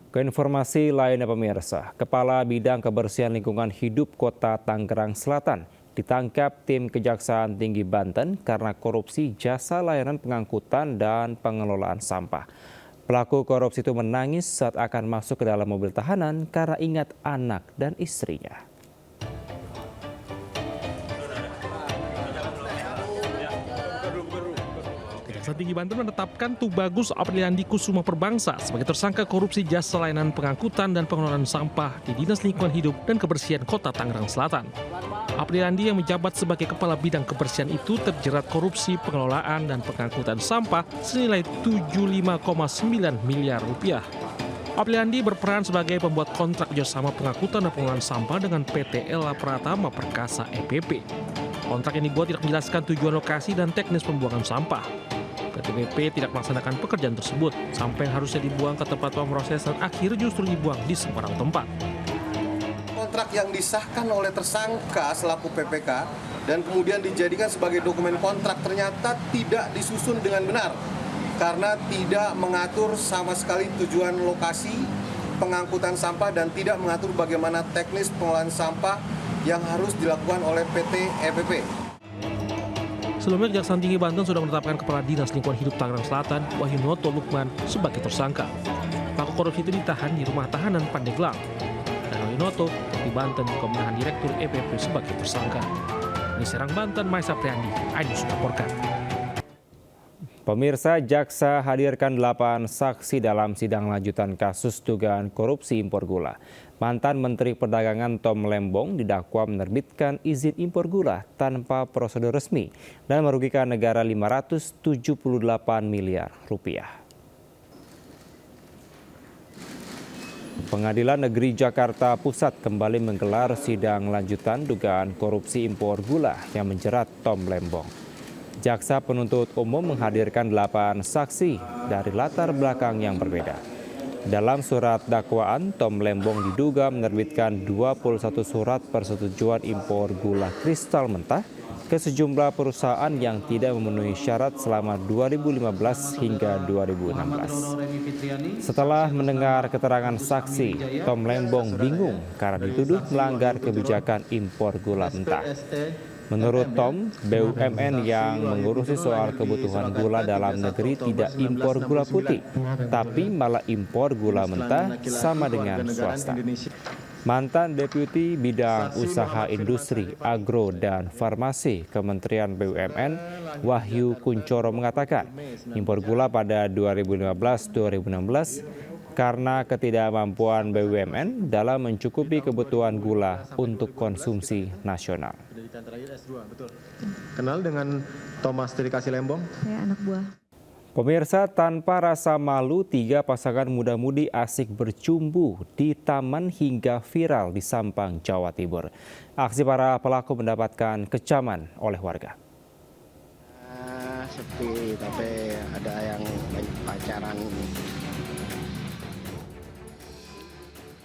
Ke informasi lainnya pemirsa, Kepala Bidang Kebersihan Lingkungan Hidup Kota Tangerang Selatan ditangkap tim Kejaksaan Tinggi Banten karena korupsi jasa layanan pengangkutan dan pengelolaan sampah. Pelaku korupsi itu menangis saat akan masuk ke dalam mobil tahanan karena ingat anak dan istrinya. Kejaksaan Tinggi Banten menetapkan Tubagus Apriliandi Kusuma Perbangsa sebagai tersangka korupsi jasa layanan pengangkutan dan pengelolaan sampah di Dinas Lingkungan Hidup dan Kebersihan Kota Tangerang Selatan. Apriliandi yang menjabat sebagai Kepala Bidang Kebersihan itu terjerat korupsi pengelolaan dan pengangkutan sampah senilai 75,9 miliar rupiah. Apriliandi berperan sebagai pembuat kontrak kerjasama pengangkutan dan pengelolaan sampah dengan PT Ella Pratama Perkasa EPP. Kontrak yang dibuat tidak menjelaskan tujuan lokasi dan teknis pembuangan sampah. PT BP tidak melaksanakan pekerjaan tersebut sampai yang harusnya dibuang ke tempat pemrosesan akhir justru dibuang di sembarang tempat. Kontrak yang disahkan oleh tersangka selaku PPK dan kemudian dijadikan sebagai dokumen kontrak ternyata tidak disusun dengan benar karena tidak mengatur sama sekali tujuan lokasi pengangkutan sampah dan tidak mengatur bagaimana teknis pengelolaan sampah yang harus dilakukan oleh PT EPP. Sebelumnya, Kejaksaan Tinggi Banten sudah menetapkan Kepala Dinas Lingkungan Hidup Tangerang Selatan, Wahyunoto Lukman, sebagai tersangka. Pelaku korupsi itu ditahan di rumah tahanan Pandeglang. Dan Wahyunoto di Banten juga menahan Direktur EPP sebagai tersangka. Di Serang, Banten, Maisa Priandi, Ainus melaporkan. Pemirsa, Jaksa hadirkan 8 saksi dalam sidang lanjutan kasus dugaan korupsi impor gula. Mantan Menteri Perdagangan Tom Lembong didakwa menerbitkan izin impor gula tanpa prosedur resmi dan merugikan negara 578 miliar rupiah. Pengadilan Negeri Jakarta Pusat kembali menggelar sidang lanjutan dugaan korupsi impor gula yang menjerat Tom Lembong. Jaksa penuntut umum menghadirkan 8 saksi dari latar belakang yang berbeda. Dalam surat dakwaan, Tom Lembong diduga menerbitkan 21 surat persetujuan impor gula kristal mentah ke sejumlah perusahaan yang tidak memenuhi syarat selama 2015 hingga 2016. Setelah mendengar keterangan saksi, Tom Lembong bingung karena dituduh melanggar kebijakan impor gula mentah. Menurut Tom, BUMN yang mengurusi soal kebutuhan gula dalam negeri tidak impor gula putih, tapi malah impor gula mentah sama dengan swasta. Mantan Deputi Bidang Usaha Industri, Agro, dan Farmasi Kementerian BUMN, Wahyu Kuncoro mengatakan, impor gula pada 2015-2016 karena ketidakmampuan BUMN dalam mencukupi kebutuhan gula untuk konsumsi nasional. Kenal dengan Thomas Tirikasi Lembong? Saya anak buah. Pemirsa, tanpa rasa malu, 3 pasangan muda-mudi asik bercumbu di taman hingga viral di Sampang, Jawa Timur. Aksi para pelaku mendapatkan kecaman oleh warga. Sepi, tapi ada yang pacaran.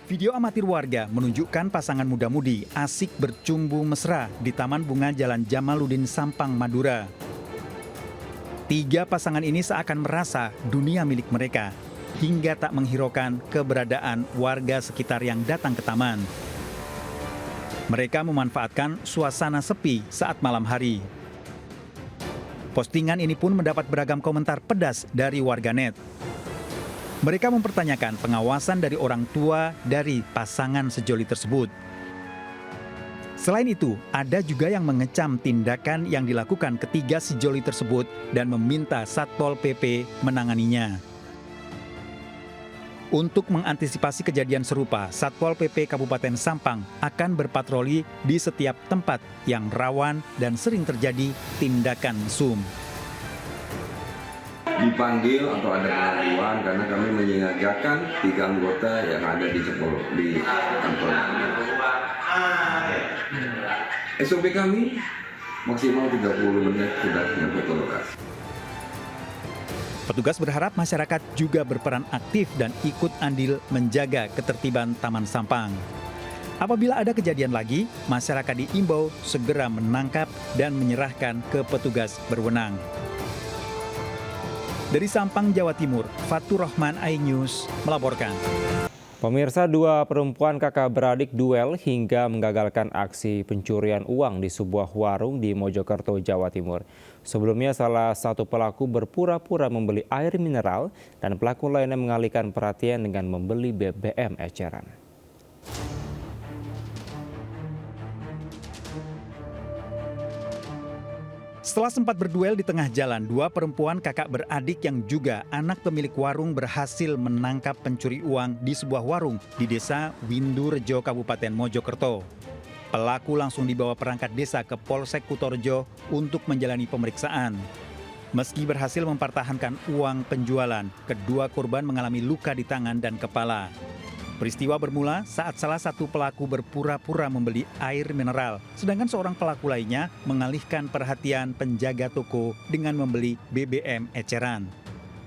Video amatir warga menunjukkan pasangan muda-mudi asik bercumbu mesra di Taman Bunga Jalan Jamaluddin, Sampang, Madura. 3 pasangan ini seakan merasa dunia milik mereka, hingga tak menghiraukan keberadaan warga sekitar yang datang ke taman. Mereka memanfaatkan suasana sepi saat malam hari. Postingan ini pun mendapat beragam komentar pedas dari warganet. Mereka mempertanyakan pengawasan dari orang tua dari pasangan sejoli tersebut. Selain itu, ada juga yang mengecam tindakan yang dilakukan ketiga sejoli tersebut dan meminta Satpol PP menanganinya. Untuk mengantisipasi kejadian serupa, Satpol PP Kabupaten Sampang akan berpatroli di setiap tempat yang rawan dan sering terjadi tindakan mesum. Dipanggil atau ada pengaduan karena kami menyiagakan 3 anggota yang ada di kantor. SOP kami maksimal 30 menit sudah nyampe ke lokasi. Petugas berharap masyarakat juga berperan aktif dan ikut andil menjaga ketertiban Taman Sampang. Apabila ada kejadian lagi, masyarakat diimbau segera menangkap dan menyerahkan ke petugas berwenang. Dari Sampang, Jawa Timur, Fatur Rahman, iNews melaporkan. Pemirsa, dua perempuan kakak beradik duel hingga menggagalkan aksi pencurian uang di sebuah warung di Mojokerto, Jawa Timur. Sebelumnya salah satu pelaku berpura-pura membeli air mineral dan pelaku lainnya mengalihkan perhatian dengan membeli BBM eceran. Setelah sempat berduel di tengah jalan, dua perempuan kakak beradik yang juga anak pemilik warung berhasil menangkap pencuri uang di sebuah warung di Desa Windurejo, Kabupaten Mojokerto. Pelaku langsung dibawa perangkat desa ke Polsek Kutorejo untuk menjalani pemeriksaan. Meski berhasil mempertahankan uang penjualan, kedua korban mengalami luka di tangan dan kepala. Peristiwa bermula saat salah satu pelaku berpura-pura membeli air mineral, sedangkan seorang pelaku lainnya mengalihkan perhatian penjaga toko dengan membeli BBM eceran.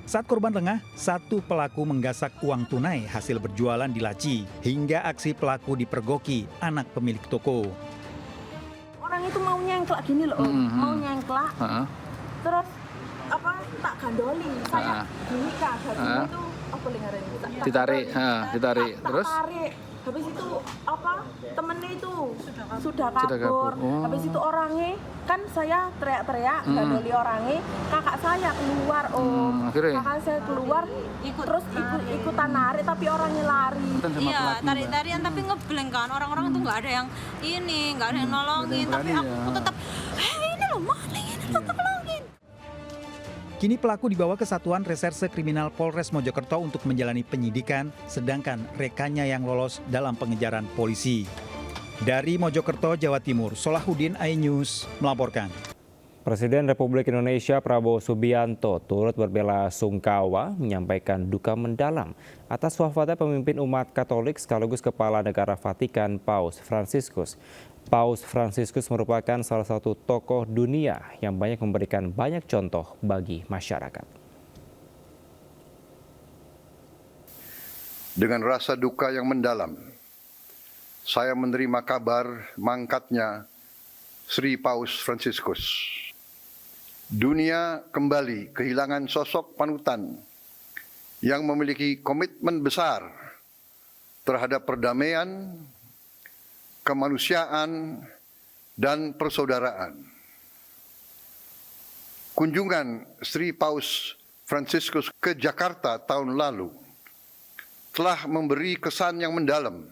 Saat korban lengah, satu pelaku menggasak uang tunai hasil berjualan di laci, hingga aksi pelaku dipergoki anak pemilik toko. Orang itu mau nyengklak gini loh, mau nyengklak, terus tak gandoli, saya gini kak, itu apa lingkaran itu? Ditarik, terus? Tarik. Habis itu temennya itu sudah kabur. Habis itu orangnya kan saya teriak-teriak, gandoli orangnya, kakak saya keluar kakak saya keluar, terus ikutan narik tapi orangnya lari. Iya, tarik-tarian tapi ngebleng kan, orang-orang itu nggak ada yang nggak ada yang nolongin, tapi aku tetap, ini loh maling, ini tetap nolongin. Kini pelaku dibawa ke Satuan Reserse Kriminal Polres Mojokerto untuk menjalani penyidikan, sedangkan rekannya yang lolos dalam pengejaran polisi. Dari Mojokerto, Jawa Timur, Solahuddin iNews melaporkan. Presiden Republik Indonesia Prabowo Subianto turut berbela-sungkawa menyampaikan duka mendalam atas wafatnya pemimpin umat Katolik sekaligus Kepala Negara Vatikan Paus Fransiskus. Paus Fransiskus merupakan salah satu tokoh dunia yang banyak memberikan banyak contoh bagi masyarakat. Dengan rasa duka yang mendalam, saya menerima kabar mangkatnya Sri Paus Fransiskus. Dunia kembali kehilangan sosok panutan yang memiliki komitmen besar terhadap perdamaian, kemanusiaan, dan persaudaraan. Kunjungan Sri Paus Fransiskus ke Jakarta tahun lalu telah memberi kesan yang mendalam,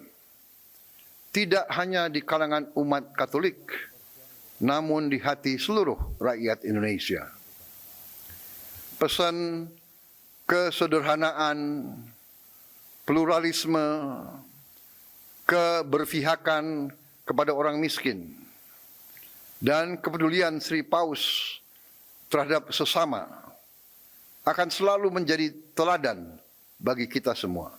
tidak hanya di kalangan umat Katolik, namun di hati seluruh rakyat Indonesia. Pesan kesederhanaan, pluralisme, keberpihakan kepada orang miskin, dan kepedulian Sri Paus terhadap sesama akan selalu menjadi teladan bagi kita semua.